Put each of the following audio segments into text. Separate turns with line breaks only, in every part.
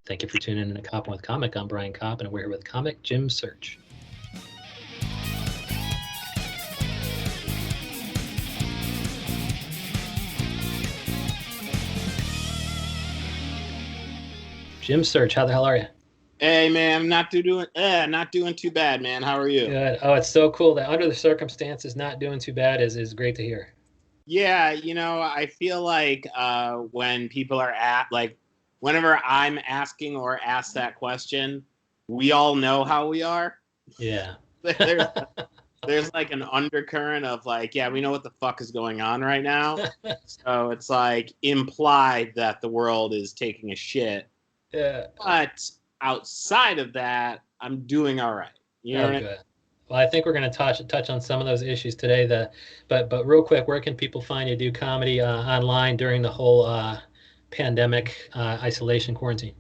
Thank you for tuning in to Koppen with Comic. I'm Brian Koppen, and we're here with comic Jim Search. Jim Search, how the hell are you?
Hey man, not doing too bad, man. How are you?
Good. Oh, it's so cool that under the circumstances, not doing too bad is great to hear.
Yeah, I feel like when people are whenever I'm asking or asked that question, we all know how we are.
Yeah.
There's like an undercurrent of like, yeah, we know what the fuck is going on right now. So it's like implied that the world is taking a shit.
Yeah.
But outside of that, I'm doing all right. You know what I mean?
Good. Well, I think we're going to touch on some of those issues today. But real quick, where can people find you do comedy online during the whole pandemic isolation quarantine?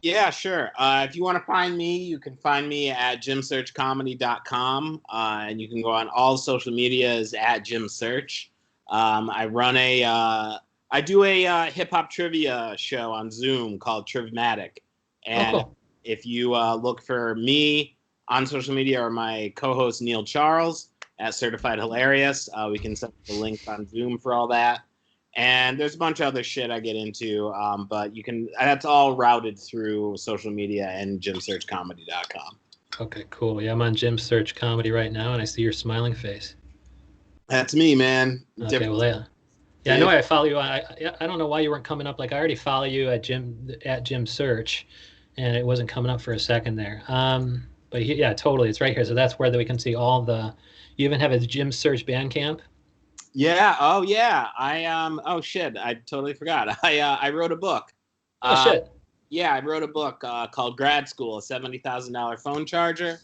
Yeah, sure. If you want to find me, you can find me at jimsearchcomedy.com. And you can go on all social medias at jimsearch. I do a hip hop trivia show on Zoom called Trivmatic. And
cool.
if you look for me on social media or my co-host Neil Charles at Certified Hilarious, we can send the link on Zoom for all that. And there's a bunch of other shit I get into, but that's all routed through social media and jimsearchcomedy.com.
Okay, cool. Yeah, I'm on Jim Search Comedy right now, and I see your smiling face.
That's me, man.
Okay, well, yeah, I know I follow you. I don't know why you weren't coming up. Like, I already follow you at Jim Search, and it wasn't coming up for a second there. But yeah, totally, it's right here. So that's where we can see all the. You even have a Jim Search Bandcamp.
Yeah. Oh yeah. Oh shit. I totally forgot. I wrote a book.
Oh shit.
Yeah, I wrote a book called Grad School, a $70,000 phone charger,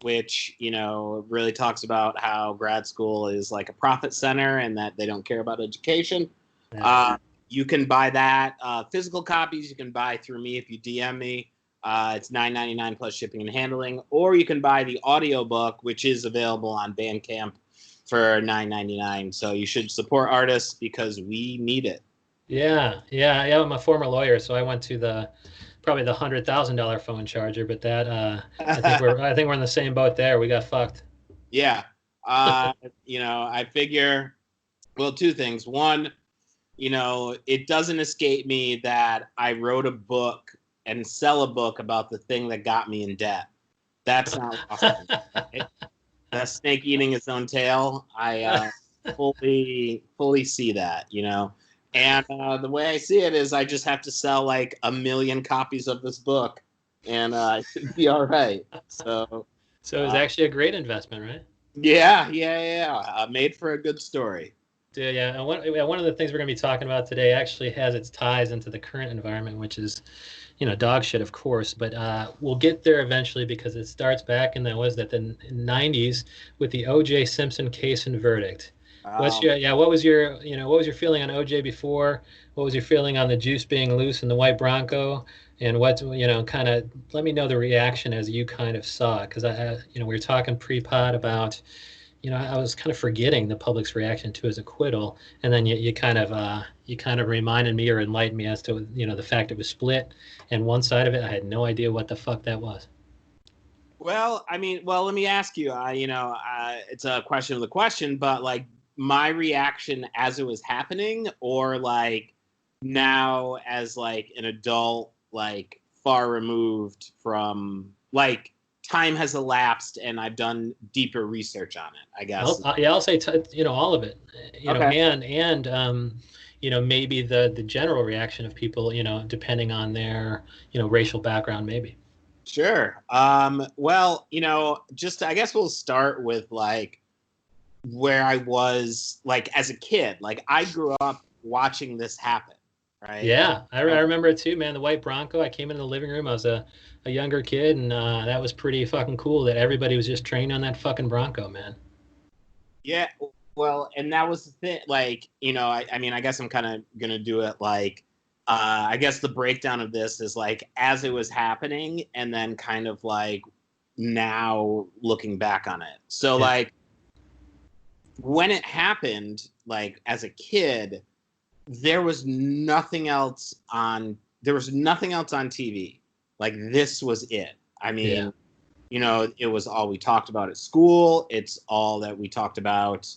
which, really talks about how grad school is like a profit center and that they don't care about education.
Yeah.
You can buy that. Physical copies you can buy through me if you DM me. It's $9.99 plus shipping and handling. Or you can buy the audiobook, which is available on Bandcamp for $9.99. So you should support artists because we need it.
Yeah. I'm a former lawyer, so I went to probably the $100,000 phone charger, but that I think we're in the same boat there. We got fucked.
Yeah. I figure, well, two things. One, it doesn't escape me that I wrote a book and sell a book about the thing that got me in debt. That's not awesome. That snake eating its own tail. I fully see that, And the way I see it is I just have to sell like 1 million copies of this book and it should be all right. So
it's actually a great investment, right?
Yeah. Made for a good story.
Yeah. And one of the things we're going to be talking about today actually has its ties into the current environment, which is, dog shit, of course. But we'll get there eventually because it starts back in the 90s with the O.J. Simpson case and verdict. What was your feeling on OJ before? What was your feeling on the juice being loose in the white Bronco? And kind of let me know the reaction as you kind of saw it, because we were talking pre-pod about, I was kind of forgetting the public's reaction to his acquittal, and then you kind of reminded me or enlightened me as to the fact it was split, and one side of it I had no idea what the fuck that was.
Well, let me ask you. It's a question of the question, but like, my reaction as it was happening, or like now as like an adult, like far removed from, like, time has elapsed and I've done deeper research on it, I guess.
I'll say all of it,
okay.
and maybe the general reaction of people, depending on their racial background, maybe.
Sure. Well, just I guess we'll start with like where I was like as a kid. Like, I grew up watching this happen, right?
Yeah, I remember it too, man. The white Bronco. I came into the living room. I was a younger kid, and that was pretty fucking cool that everybody was just trained on that fucking Bronco, man.
Yeah, well, and that was the thing. Like, I guess I'm kind of gonna do it like, I guess the breakdown of this is like as it was happening, and then kind of like now looking back on it. So like, when it happened, like as a kid, there was nothing else on there was nothing else on TV. Like, this was it. I mean, it was all we talked about at school. It's all that we talked about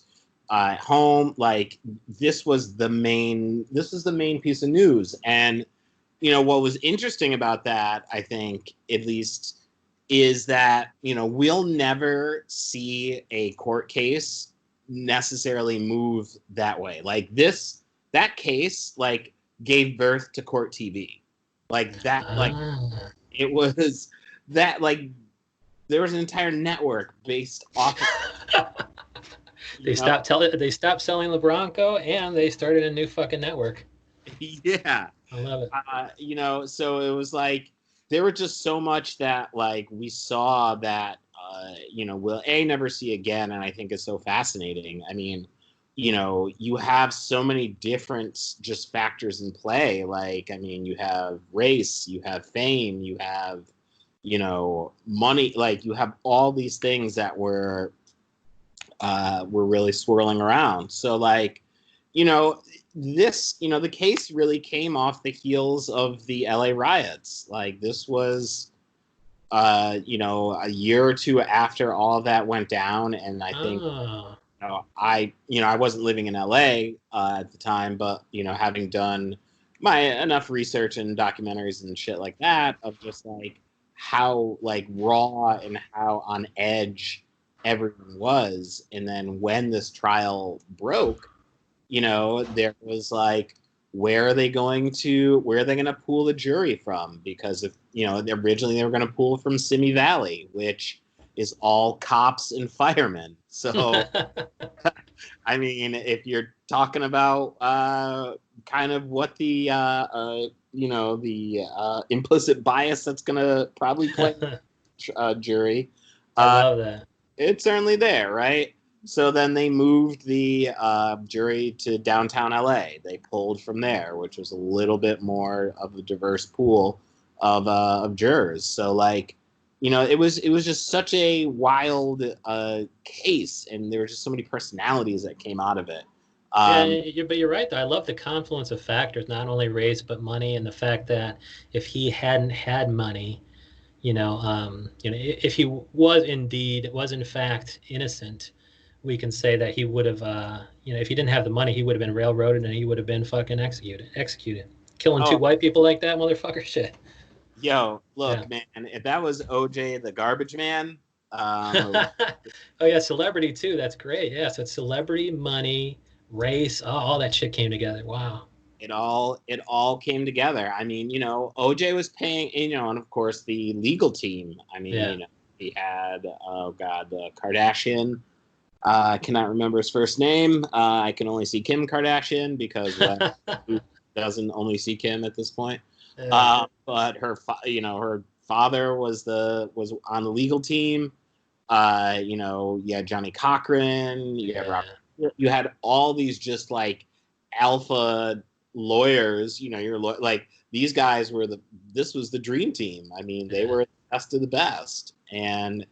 at home. Like, this was the main piece of news. And, what was interesting about that, I think, at least, is that, we'll never see a court case necessarily move that way. Like, that case, like, gave birth to court TV. Like, that, like, it was that, like, there was an entire network based off of,
They stopped selling the Bronco, and they started a new fucking network.
Yeah.
I love it.
So it was like, there were just so much that, like, we saw that, we'll never see again. And I think it's so fascinating. I mean, you have so many different just factors in play. Like, I mean, you have race, you have fame, you have, money, like, you have all these things that were really swirling around. So, like, the case really came off the heels of the LA riots. Like, this was, a year or two after all of that went down. And I think, I wasn't living in LA at the time, but, having done my enough research and documentaries and shit like that, of just, like, how, like, raw and how on edge everyone was. And then when this trial broke, there was, like, where are they going to pull the jury from? Because if, originally they were going to pull from Simi Valley, which is all cops and firemen. So, I mean, if you're talking about kind of what the implicit bias that's going to probably play jury,
I love that.
It's certainly there, right? So then they moved the jury to downtown LA. They pulled from there, which was a little bit more of a diverse pool of jurors. So, like, it was just such a wild case, and there were just so many personalities that came out of it.
But you're right, though. I love the confluence of factors, not only race but money, and the fact that if he hadn't had money, if he was in fact innocent, we can say that he would have, if he didn't have the money, he would have been railroaded and he would have been fucking executed. Killing two white people like that, motherfucker, shit.
Yo, look, man, if that was OJ the garbage man.
Oh, yeah, celebrity, too. That's great. Yeah, so it's celebrity, money, race, all that shit came together. Wow.
It all came together. I mean, OJ was paying, and of course the legal team. I mean, he had, the Kardashian. I cannot remember his first name. I can only see Kim Kardashian because who doesn't only see Kim at this point? But her father was on the legal team. You had Johnny Cochran. You had all these just, like, alpha lawyers. Like, these guys this was the dream team. I mean, they were the best of the best, and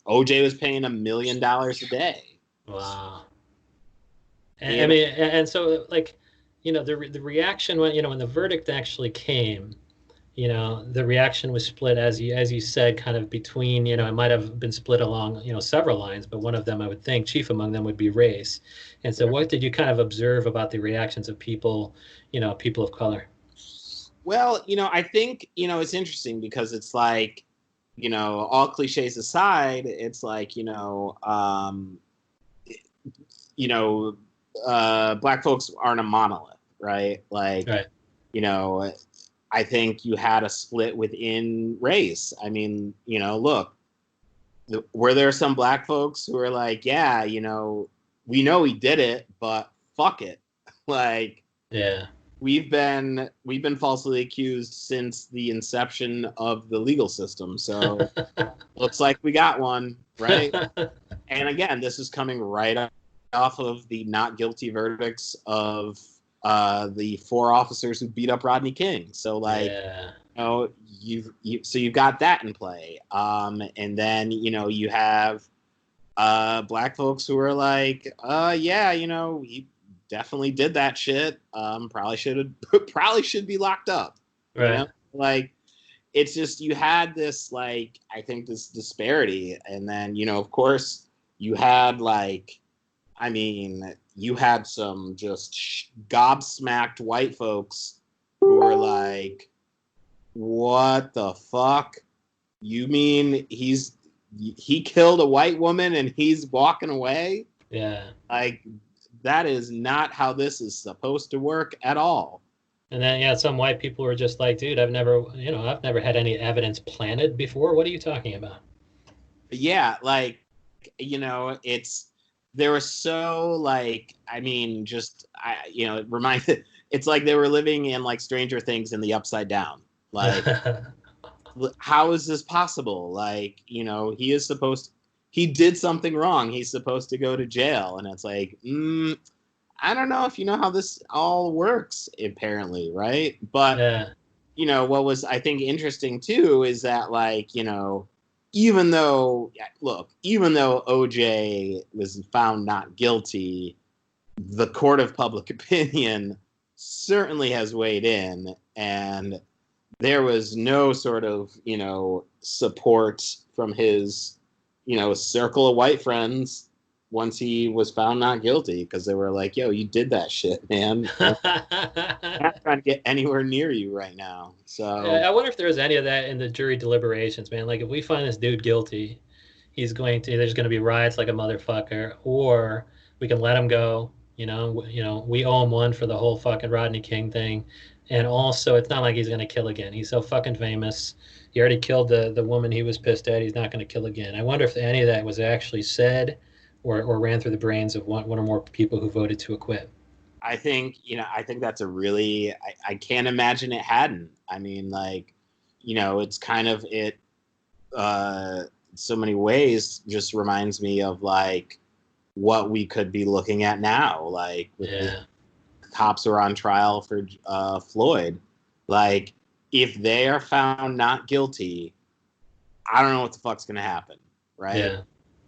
OJ was paying $1 million a day.
Wow. And I mean, and so, like, the reaction when the verdict actually came, the reaction was split, as you said, kind of between, it might have been split along, several lines, but one of them, I would think, chief among them would be race. And so what did you kind of observe about the reactions of people, people of color?
Well, I think, it's interesting because it's like, all cliches aside, it's like, black folks aren't a monolith, right? Like,
right.
I think you had a split within race. I mean, look, were there some black folks who were like, yeah, we know he did it, but fuck it. Like,
yeah,
we've been falsely accused since the inception of the legal system. So looks like we got one, right? And again, this is coming right off of the not guilty verdicts of the 4 officers who beat up Rodney King. So, like, you've got that in play. And then, you have black folks who are like, he definitely did that shit. Probably should be locked up. you
Right.
know, like it's just you had this like I think this disparity, and then of course you had like I mean you had some just gobsmacked white folks who were like, what the fuck? You mean he killed a white woman and he's walking away?
Yeah.
Like that is not how this is supposed to work at all.
And then yeah, some white people were just like, dude, I've never had any evidence planted before. What are you talking about?
Yeah, like it's they were so like I mean just it reminded it's like they were living in like Stranger Things in the upside down. Like how is this possible? Like, he did something wrong. He's supposed to go to jail. And it's like, I don't know if you know how this all works, apparently, right? But,
Yeah.
what was, I think, interesting too is that, like, even though, look, even though OJ was found not guilty, the court of public opinion certainly has weighed in. And there was no sort of support from his circle of white friends once he was found not guilty, because they were like, yo, you did that shit, man. We're not trying to get anywhere near you right now. So
I wonder if there's any of that in the jury deliberations, man. Like if we find this dude guilty, there's going to be riots like a motherfucker, or we can let him go. We owe him one for the whole fucking Rodney King thing, and also it's not like he's going to kill again. He's so fucking famous. He already killed the woman he was pissed at. He's not going to kill again. I wonder if any of that was actually said, or ran through the brains of one or more people who voted to acquit.
I think that's a really I can't imagine it hadn't. I mean, like, it's kind of uh so many ways just reminds me of like what we could be looking at now, like with the
Yeah.
cops are on trial for Floyd. Like, if they are found not guilty, I don't know what the fuck's gonna happen, right?
Yeah.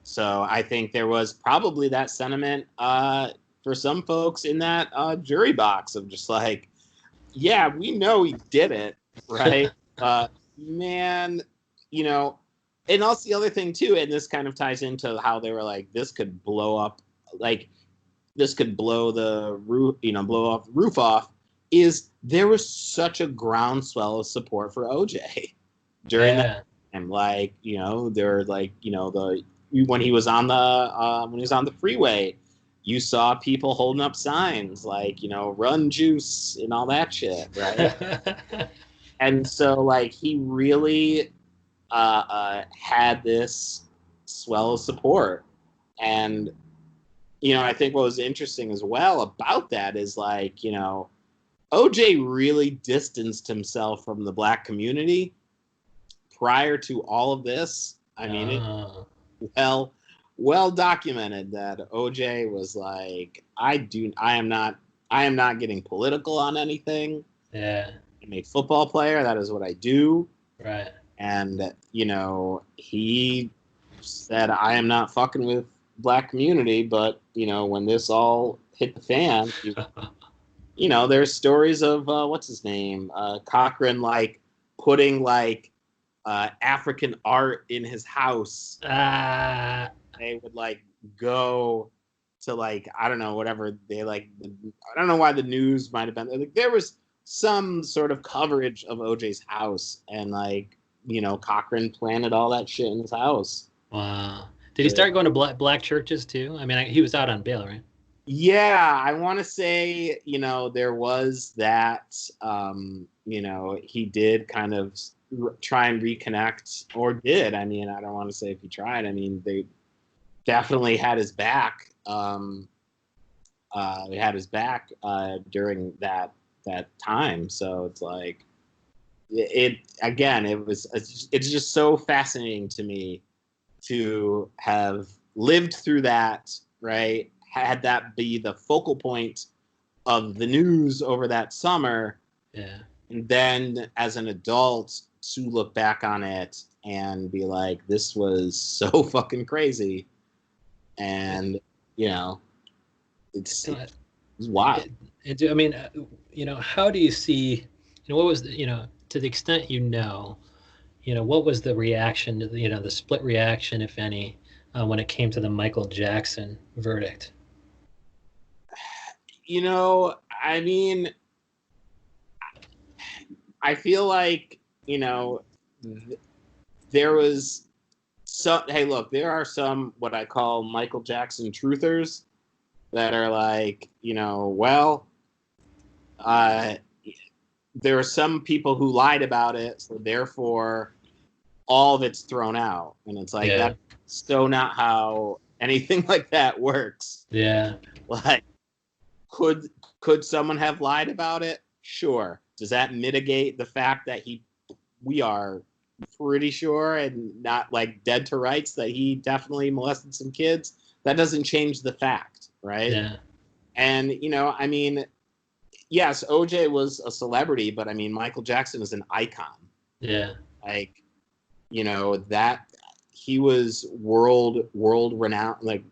So I think there was probably that sentiment for some folks in that jury box of just like, yeah, we know he did it, right? Man, you know, and also the other thing too, and this kind of ties into how they were like, this could blow up, like this could blow the roof, blow off the roof off. Is there was such a groundswell of support for OJ during that
Yeah.
time, like they're like the when he was on the freeway, you saw people holding up signs like run juice and all that shit, right? And so like he really had this swell of support. And I think what was interesting as well about that is like OJ really distanced himself from the black community prior to all of this. I mean, it
Oh,
well documented that OJ was like, I am not getting political on anything.
yeah.
I'm a football player. That is what I do.
Right.
And he said, I am not fucking with black community. But when this all hit the fan, there's stories of what's his name, Cochran, like putting like African art in his house.
Ah.
They would like go to like I don't know whatever they like. I don't know why the news might have been like there was some sort of coverage of OJ's house, and like Cochran planted all that shit in his house.
Wow. Did he start going to black churches too? I mean, he was out on bail, right?
Yeah, I want to say there was that. He did kind of try and reconnect, or did. I mean, I don't want to say if he tried. I mean, they definitely had his back. They had his back during that time. So it's like it again. It's just so fascinating to me to have lived through that. Right, had that be the focal point of the news over that summer.
Yeah.
And then as an adult to look back on it and be like, this was so fucking crazy. And, it's wild.
I mean, how do you see, what was, to the extent what was the reaction to the split reaction, if any, when it came to the Michael Jackson verdict?
I mean, I feel like, there was some, hey, look, there are some what I call Michael Jackson truthers that are like, there are some people who lied about it, so therefore all of it's thrown out. And it's like,
Yeah.
that's so not how anything like that works.
Yeah.
Like, could someone have lied about it? Sure. Does that mitigate the fact that we are pretty sure and not like dead to rights that he definitely molested some kids? That doesn't change the fact, right?
Yeah.
And, I mean, yes, OJ was a celebrity, but I mean, Michael Jackson is an icon.
Yeah.
Like, that he was world renowned, like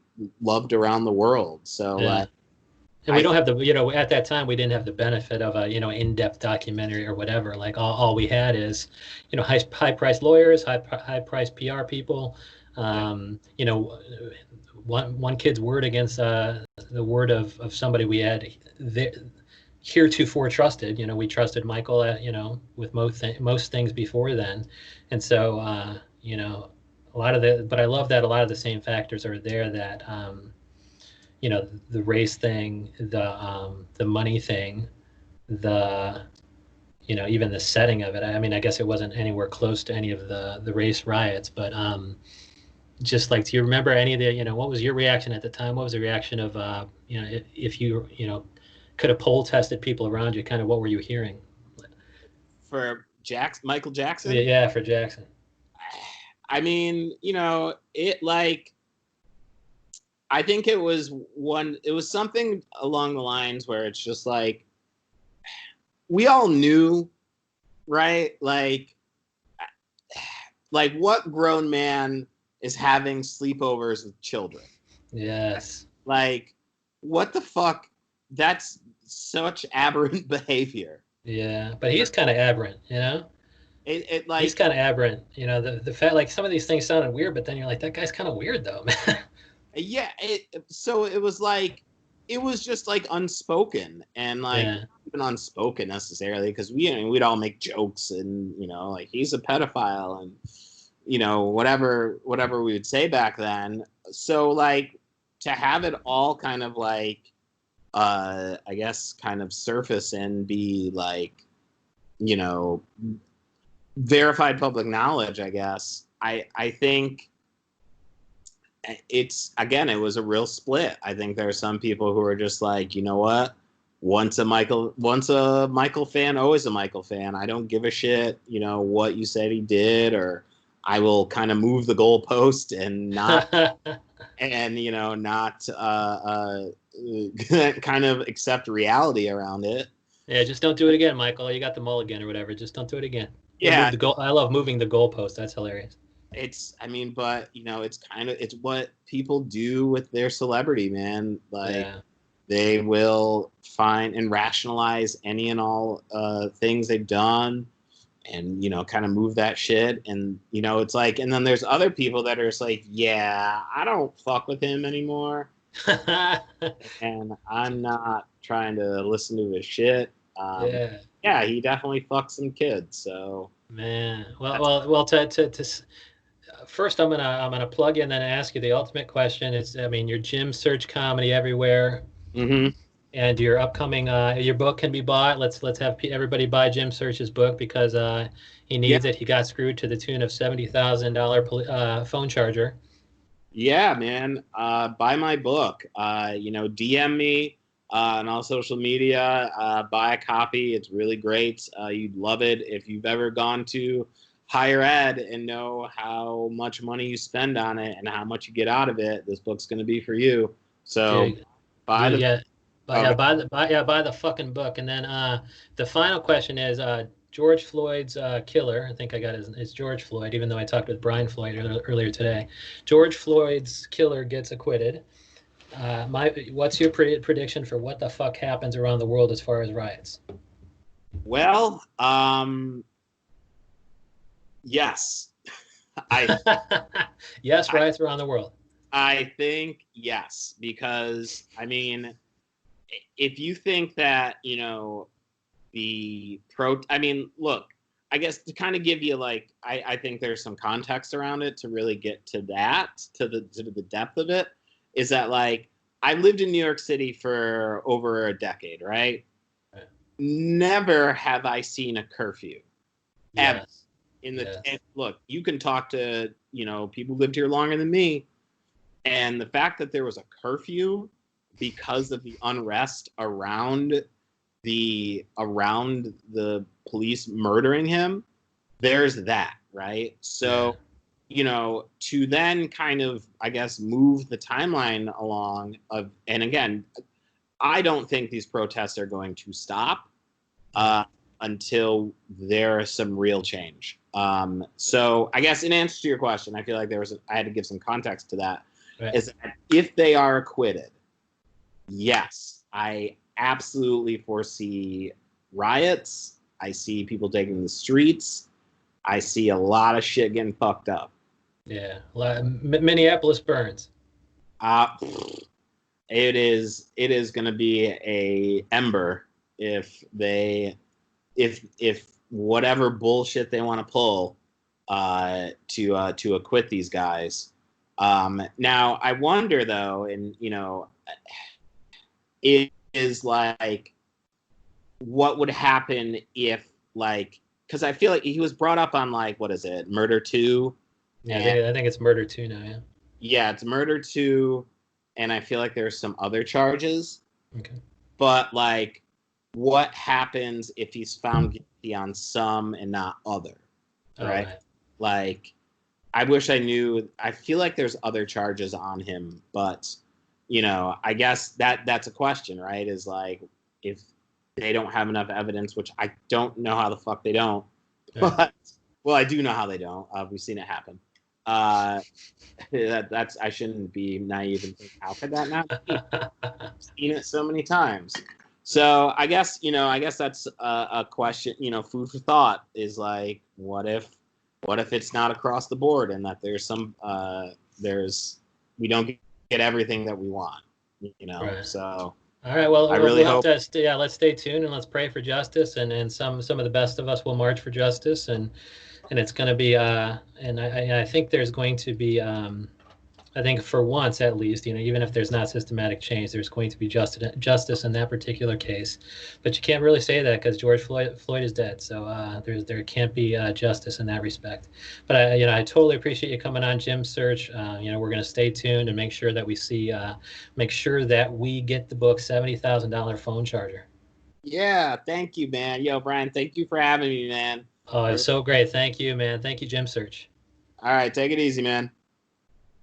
loved around the world. So,
Yeah. And we don't have at that time, we didn't have the benefit of a, in-depth documentary or whatever. Like all we had is, high-priced lawyers, high-priced PR people, one kid's word against the word of somebody we had heretofore trusted. We trusted Michael, with most things before then. And so, but I love that a lot of the same factors are there that, the race thing, the money thing, the even the setting of it. I mean, I guess it wasn't anywhere close to any of the race riots, but just like, do you remember any of the, what was your reaction at the time? What was the reaction of, if you, could have poll tested people around you, kind of what were you hearing?
For Michael Jackson?
Yeah, for Jackson.
I mean, it like, I think it was something along the lines where it's just like, we all knew, right? Like what grown man is having sleepovers with children?
Yes.
Like, what the fuck? That's such aberrant behavior.
Yeah, but he's kind of aberrant,
It like,
he's kind of aberrant, the fact, like, some of these things sounded weird, but then you're like, that guy's kind of weird though, man.
Yeah, so it was like, it was just like unspoken, and like,
Yeah.
even unspoken necessarily, because we'd all make jokes, and like, he's a pedophile, and whatever we would say back then. So like, to have it all kind of like, I guess, kind of surface and be like, verified public knowledge, I guess. I think it was a real split. I think there are some people who are just like, you know what? Once a Michael fan, always a Michael fan. I don't give a shit, what you said he did, or I will kind of move the goalpost and not not kind of accept reality around it.
Yeah, just don't do it again, Michael. You got the mulligan or whatever. Just don't do it again.
Yeah.
I love moving the goalpost. That's hilarious.
But it's what people do with their celebrity, man. Like,
Yeah.
They will find and rationalize any and all things they've done, and kind of move that shit. And it's like, and then there's other people that are just like, yeah, I don't fuck with him anymore, and I'm not trying to listen to his shit. Yeah, he definitely fucked some kids. So,
man, well. First, I'm gonna plug in and then ask you the ultimate question. I mean, your Jim Search comedy everywhere, and your upcoming your book can be bought. Let's have everybody buy Jim Search's book, because he needs it. He got screwed to the tune of $70,000 phone charger.
Yeah, man. Buy my book. DM me on all social media. Buy a copy. It's really great. You'd love it. If you've ever gone to higher ed and know how much money you spend on it and how much you get out of it, this book's going to be for you. So buy the
fucking book. And then the final question is, George Floyd's killer. I think I got it's George Floyd, even though I talked with Brian Floyd earlier today. George Floyd's killer gets acquitted. What's your prediction for what the fuck happens around the world as far as riots?
Well, Yes. I
Yes,
I
riots around the world.
I think yes, because I mean, if you think that, I mean, look, I guess to kind of give you like, I think there's some context around it to really get to that, to the depth of it, is that like I lived in New York City for over a decade, right?
Right.
Never have I seen a curfew ever.
Yes.
And
Yes.
look, you can talk to, people who lived here longer than me, and the fact that there was a curfew because of the unrest around the police murdering him, there's that, right?
Yeah.
So, to then kind of, I guess, move the timeline along and again, I don't think these protests are going to stop uh, until there is some real change. So I guess in answer to your question, I feel like I had to give some context to that.
Right.
Is that if they are acquitted, yes, I absolutely foresee riots. I see people taking the streets. I see a lot of shit getting fucked up.
Yeah. Minneapolis burns.
Uh, it is going to be a ember if they if whatever bullshit they want to pull to acquit these guys. Now I wonder though, and it is like what would happen if like because I feel like he was brought up on like what is it, Murder Two,
Yeah,
and
I think it's murder too now. Yeah.
yeah, it's Murder Two, and I feel like there's some other charges,
Okay.
but like what happens if he's found guilty on some and not other,
All
right?
right.
Like I wish I knew. I feel like there's other charges on him, but I guess that's a question, right? Is like if they don't have enough evidence, which I don't know how the fuck they don't,
Right.
but well, I do know how they don't. We've seen it happen. Uh, that's I shouldn't be naive and think how could that not be? Seen it so many times. So I guess that's a question. Food for thought is like, what if it's not across the board and that there's we don't get everything that we want.
Right.
So
All right. Well,
I
we'll
really
we'll have
hope.
to stay, yeah. Let's stay tuned and let's pray for justice. And some of the best of us will march for justice. And it's going to be and I think there's going to be I think for once at least, even if there's not systematic change, there's going to be justice in that particular case. But you can't really say that because George Floyd is dead, so there can't be justice in that respect. But I totally appreciate you coming on, Jim Search. We're going to stay tuned and make sure that we get the book $70,000 phone charger.
Yeah, thank you, man. Yo, Brian, thank you for having me, man.
Oh, it's so great. Thank you, man. Thank you, Jim Search.
All right, take it easy, man.